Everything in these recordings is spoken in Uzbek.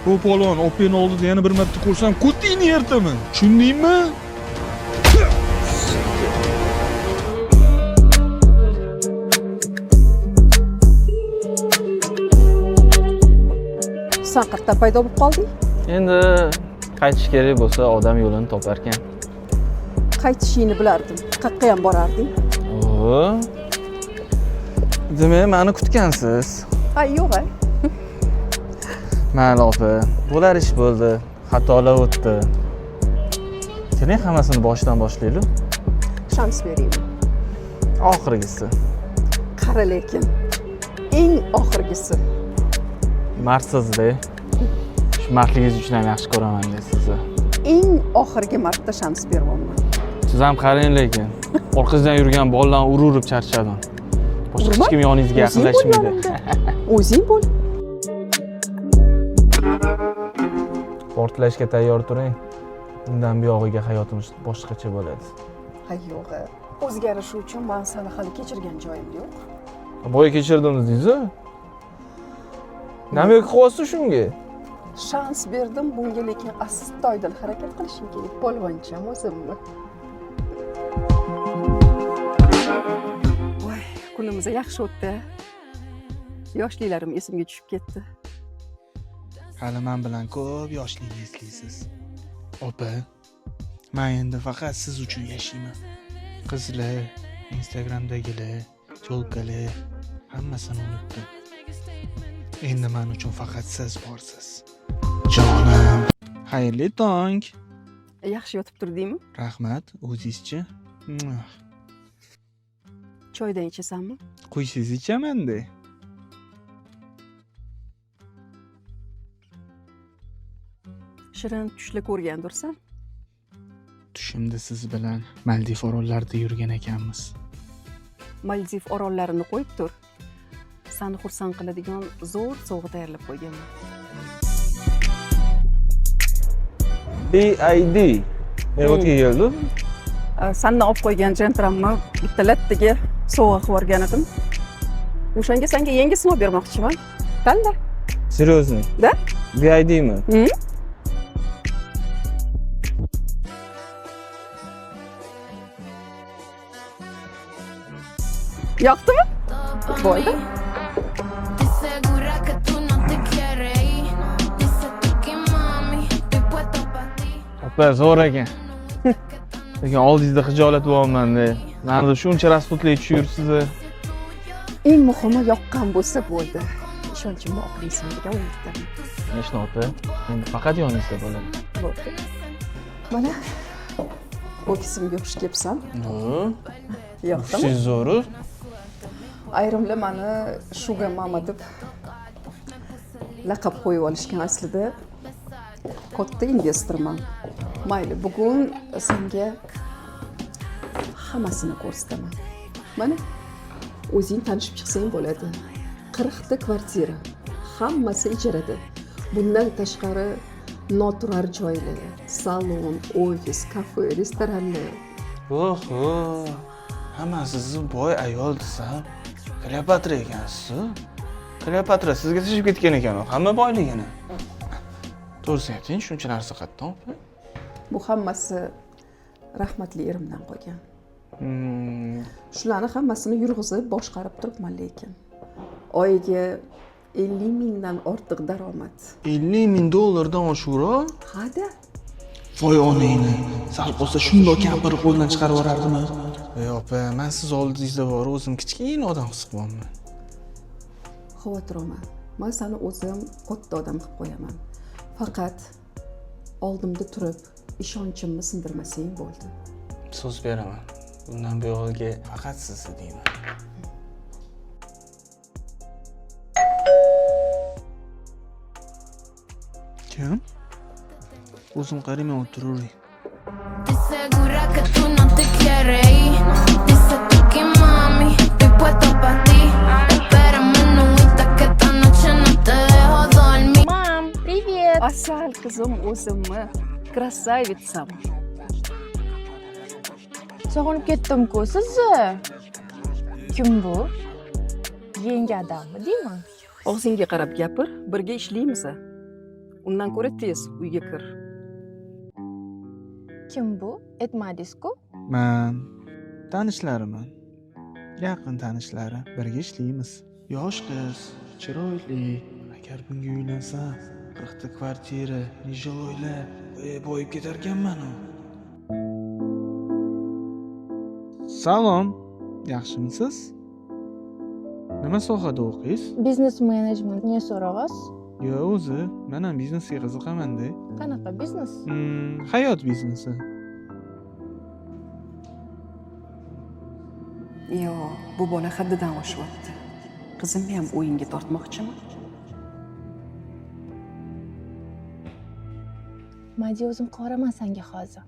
Bu polvon openi oldida yana bir marta ko'rsam ko'tingni yertaman. Tushundingmi? Sen qayerdan paydo bo'lib qolding? Endi qaytish kerak bo'lsa odam yo'lini topar ekan. Qaytishingni bilardim. Qayerga ham borarding? Oo. Demak, meni kutgansiz. Ha, yo'q. Mayli opa, bo'lar ish bo'ldi. Xatolar o'tdi. Keling hammasini boshdan boshlaylik. Shans beraymi? Oxirgisi. Qara lekin. Eng oxirgisi. Martsiz-da. Shu mardligingiz uchun ham yaxshi ko'raman men sizni. Eng oxirgi marta shans beryapman. Siz ham qarang lekin. Orqangizdan yurgan bolalarni urib charchadim. Boshqa hech kim yoningizga yaqinlashmaydi. O'zing bo'l. Portlashga tayyor turing. Undan buyog'iga hayotimiz boshqacha bo'ladi. Ha, yo'q. O'zgarish uchun men seni hali kechirgan joyim yo'q. Boya kechirdim dedingiz-ku? Nima qilyapsiz shunga? Shans berdim bunga, lekin astoydil harakat qilishim kerak. Polvoncham o'zimmi? Voy, kunimiz yaxshi o'tdi. Yoshliklarim esimga tushib ketdi. Hali men bilan ko'p yoshlikni eslaysiz. Opa, men endi faqat siz uchun yashayman. Qizlar, Instagramdagilar, cho'lkalar hammasini unutdim. Endi men uchun faqat siz borsiz. Jonim. Xayrli tong. Yaxshi yotib turdingmi? Rahmat, o'zingizchi? Choydan ichasanmi? Qo'ysiz ichaman-da. Shirin tushlik ko'rgandursan? Tushimda siz bilan Maldiv orollarida yurgan ekanmiz. Maldiv orollarini qo'yib tur. Seni xursand qiladigan zo'r sovg'a tayyorlab qo'yganman. BID. O'tga keldi. Sanni olib qo'ygan jentramni bitta lattaga sovg'a qilib yuborgan edim. O'shanga senga yangi sinov bermoqchiman. Tanla. Серьезно? Da? BIDmi? Yoqdimi? Bo'ldi. Opa, zo'r ekan. Lekin oldingizda xijolat bo'lyapman-da. Meni shuncha rasxutlik tushirsiz. Eng muhimi yoqqan bo'lsa bo'ldi. Ishonchimni oqlaysan degan umiddaman. Nechta opa? Endi faqat yoningizda bo'ladi. Bo'ldi. Mana ofisimga xush kelibsan. Yoqdimi? Siz zo'r. Ayrimlar meni Sugar Mama deb laqab qo'yib olishgan. Aslida katta investorman. Mayli, bugun senga hammasini ko'rsataman. Mana o'zing tanishib chiqsang bo'ladi. 40 ta kvartira, hammasi ijarada. Bundan tashqari noturar joylar, salon, ofis, kafe, restoranlar. Oho. Hammasi siz boy ayol desam, Kleopatra ekansiz. Kleopatra sizga tishib ketgan ekan, hamma boyligini. To'g'risini ayting, shuncha narsa qayerdan opa? Bu hammasi rahmatli erimdan qolgan. Shularni hammasini yurg'izib boshqarib turibman lekin. Oyiga 50 mingdan ortiq daromad. 50 ming dollardan oshura? Hada. Voy onangni, sal bo'lsa shundoq kampir qo'ldan chiqarib yuborardimi? Ey opa, men siz oldingizda bor o'zim kichkina odam his qilyapman. Xavotir olma. Men seni o'zim katta odam qilib qo'yaman. Faqat oldimda turib ishonchimni sindirmasang bo'ldi. So'z beraman. Bundan buyog'iga faqat siz deyman. Kim? O'zim qarayman o'tiravering. Segura que tú no te quieres ir. Dice tú que mami, estoy puesto pa' ti. Espérame, nuita, que esta noche no te dejo dormir. Мам, привет! Asal qizim o'zimmi? Krasavitsam. Sog'inib ketdim-ku sizni. Kim bu? Yangi odammi deyman? Og'zingga qarab gapir, birga ishlaymiz. Undan ko'ra tez uyga kir. Kim bu? Aytmadingiz-ku? Men tanishlariman. Yaqin tanishlari. Birga ishlaymiz. Yosh qiz, chiroyli. Agar bunga uylansam, 40 ta kvartira, nijoylar, boyib ketar ekanman u. Salom. Yaxshimisiz? Nima sohada o'qiysiz? Biznes menejment ne so'rag'asiz? Yo, o'zi, men ham biznesga qiziqaman-da. Qanaqa biznes? Hayot biznesi. Yo, bu bola haddidan oshyapti. Qizimni ham o'yinga tortmoqchimi? Madi o'zim qoraman senga hozir.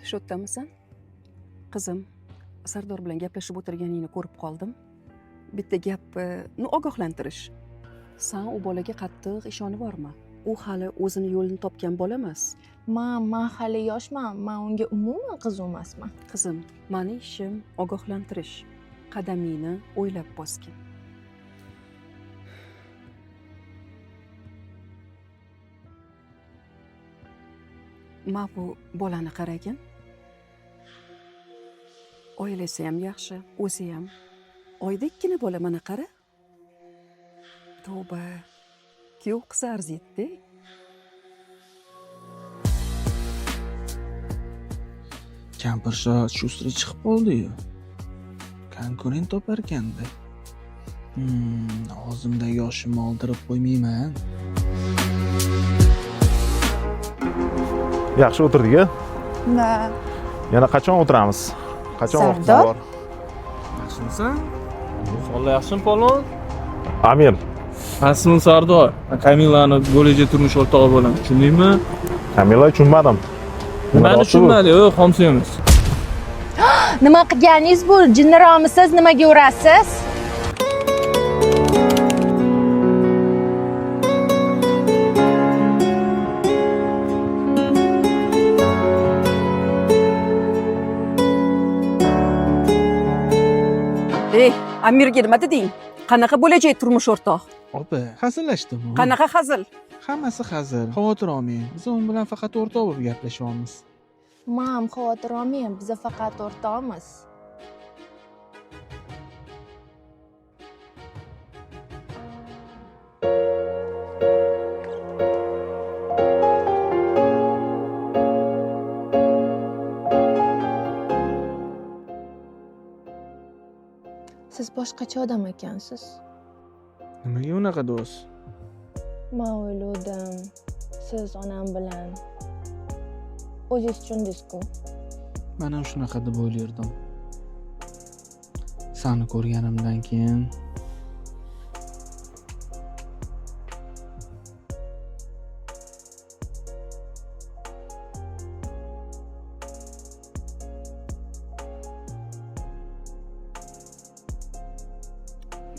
Shu yerdamisan? Qizim, Sardor bilan gaplashib o'tirganingni ko'rib qoldim. Bitta gap, ogohlantirish. Sen u bolaga qattiq ishoni bormi? U hali o'zini yo'lini topgan bola emas. Men hali yoshman. Men unga umuman qiziq emasman. Qizim, meni ishim ogohlantirish. Qadamingni o'ylab bosgin. Ma bu bolani qaragin. Oilasi ham yaxshi, o'zi ham. Oydekkina bola mana qara. Tavba. Kuyov qiz arziydi. Kampirshod shustri chiqib qoldi-yu. Konkurent topar ekanda. Og'zimdagi yoshimni oldirib qo'ymayman. Yaxshi o'tirdik-a? Va Yana qachon o'tiramiz? Qachon vaqtimiz Sardor? bor? Yaxshimisan? Hollar yaxshimi, polvon? Amir, Aslim Sardor. Kamilani bo'lajak turmush o'rtog'i bo'laman. Tushundingmi? Kamila tushunmadim. Meni tushunmadi, xomsuyamiz. nima qilganingiz bu? Jinniroqmisiz? Nimaga urasiz? Amirga nima deding? Qanaqa bo'lajak turmush o'rtoq? Opa, hazillashdimi? Qanaqa hazil? Hammasi hazil. Xavotir olmang. Biz u bilan faqat o'rtoq bo'lib gaplashyapmiz. Men xavotir olmang, biz faqat o'rtoqmiz. Siz boshqacha odam ekansiz. Nimaga unaqa do'st? Men o'yladim, siz onam bilan o'zingiz tushundingiz-ku. Men ham shunaqa deb o'ylardim. Seni ko'rganimdan keyin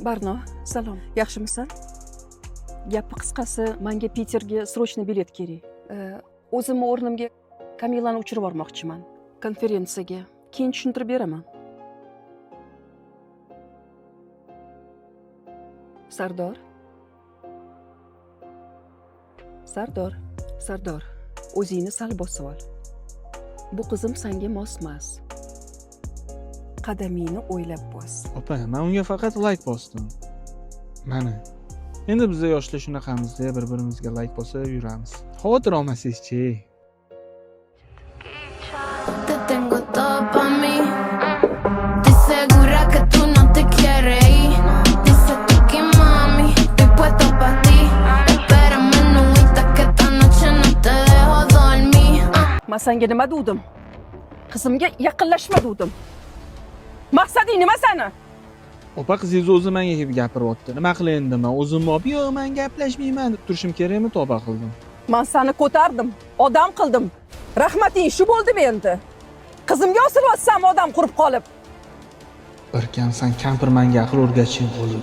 Barno, salom. Yaxshimisan? Gapi qisqasi, menga Piterga srochniy bilet kerak. O'zimni o'rnimga Kamilani uchirib bormoqchiman. Konferensiyaga. Keyin tushuntirib beraman. Sardor. Sardor. O'zingni sal bosib ol. Bu qizim senga mos emas. Qadamingni o'ylab bos. opa, men unga faqat like bosdim. Mana. Endi biz yoshlar shunaqamizda bir-birimizga like bosib yuramiz. Xavotir olmasangiz-chi. Te tengo todo pa' mí. Estoy segura que tú no te quieres ir. Dice tú que mami, estoy puesto pa' ti. Espérame, no invita que esta noche no te dejo dormir. Men senga nima dedim? Qizimga yaqinlashma dedim. Maqsading nima seni? Opa, qizingiz o'zi menga kelib gapiryapti. Nima qilay endi men? O'zim olib, "Yo'q, men gaplashmayman" deb turishim kerakmi? Tavba qildim. Men seni ko'tardim, odam qildim. Rahmating shu bo'ldimi endi? Qizimga osilyapsan odam qurib qolib. Bir kamsan kampir menga aql o'rgatishing bo'ldi.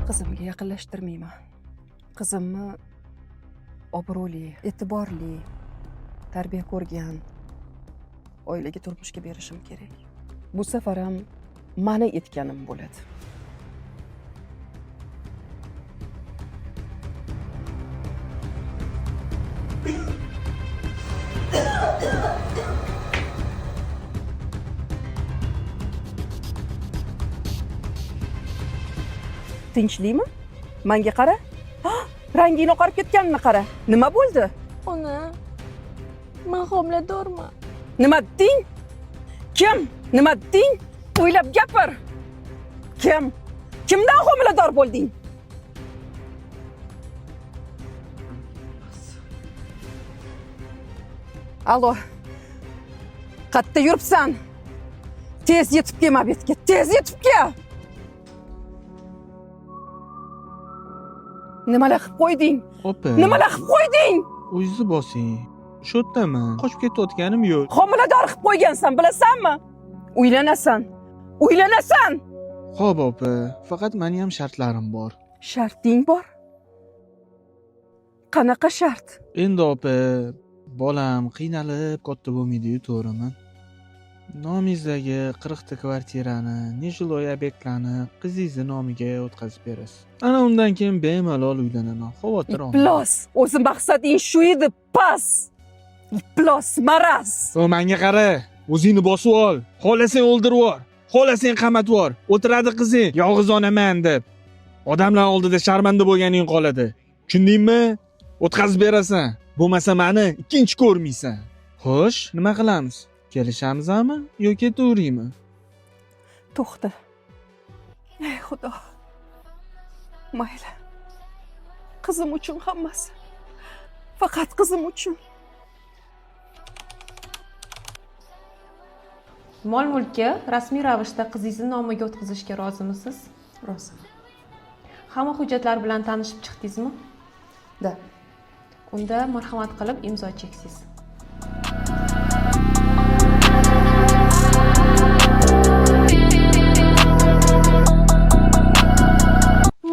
Qizimga yaqinlashtirmayman. Qizimni obro'li, e'tiborli, tarbiya ko'rgan oilaga turmushga berishim kerak. Bu safar ham meni aytganim bo'ladi. tinchlikmi? Menga qara. Ranging oqarib ketganini qara. Nima bo'ldi? Ona, men homiladorman. Nima deding? Kim? Nima deding? O'ylab gapir. Kim? Kimdan homilador bo'lding? Alo. Qayerda yuribsan? Tez yetib kelma betga. Tez yetib kel. Nimalar qilib qo'yding? Opa. Nimalar qilib qo'yding? O'zingizni bosing. Shu yerdaman. Qochib ketayotganim yo'q. Homilador qilib qo'ygansan, bilasanmi? Uylanasan. Uylanasan. Xo'p, opa. Faqat meni ham shartlarim bor. Sharting bor? Qanaqa shart? Endi opa, bolam qiynalib katta bo'lmaydi-yu, to'g'rimi? Nomingizdagi 40 ta kvartirani, nejiloy obyektlarni qizingizni nomiga o'tkazib berasiz. Ana undan keyin bemalol uylanaman. Xavotir olmang. Plus, o'zi maqsading shu edi, pas. Plus, maraz. O menga qara. O'zingni bosib ol. Xohlasang o'ldirib yubor. Xohlasang qamatib yubor. O'tiradi qizing, yolg'iz onaman deb. Odamlar oldida sharmanda bo'lganing qoladi. Tushundingmi? O'tkazib berasan. Bo'lmasa meni ikkinchi ko'rmaysan. Xo'sh, nima qilamiz? Kelishamizmi yoki ketaveraymi? To'xta. Ey Xudo. Mayli. Qizim uchun hammasi. Faqat qizim uchun. Mol-mulkka rasmiy ravishda qizingizni nomiga o'tkazishga rozimisiz? Rozi. Hamma hujjatlar bilan tanishib chiqdingizmi? Da. Unda marhamat qilib imzo cheksiz.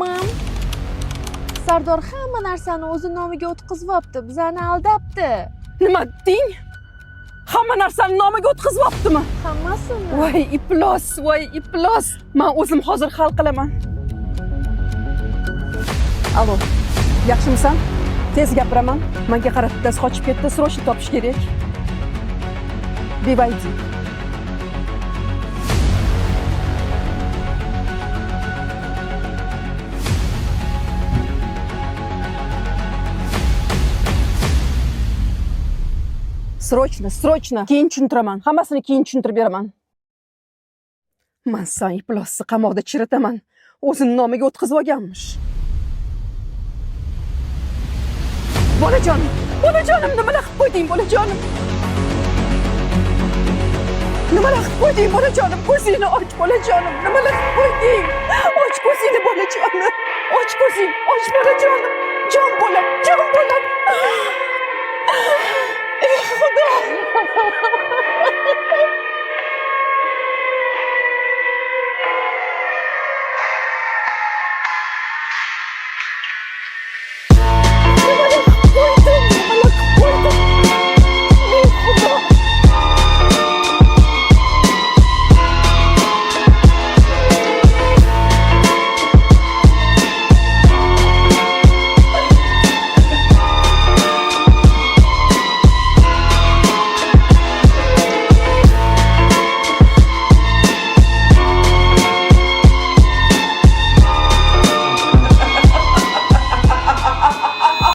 Mam, Sardor hamma narsani o'zi nomiga o'tkazyapti, bizani aldabdi. Nima deding? Hamma narsani nomiga o'tkazibdimi? Hammasini. Voy, iflos, voy, iflos. Men o'zim hozir hal qilaman. Alo. Yaxshimisan? Tez gapiraman. Menga qara, bittasi qochib ketdi, srochni topish kerak. Bevaydi. Srochno. Keyin tushuntiraman. Hammasini keyin tushuntirib beraman. Men san iflosni qamoqda chiritaman. O'zini nomiga o'tkazib olganmish. Bolajonim, nimalar qilib qo'yding, bolajonim? Nimalar qilib qo'yding, bolajonim? Ko'zingni och, bolajonim. Nimalar qilib qo'yding? Och ko'zingni, bolajonim. Och ko'zing, och, bolajonim. Jon bolam. Ey Xudo.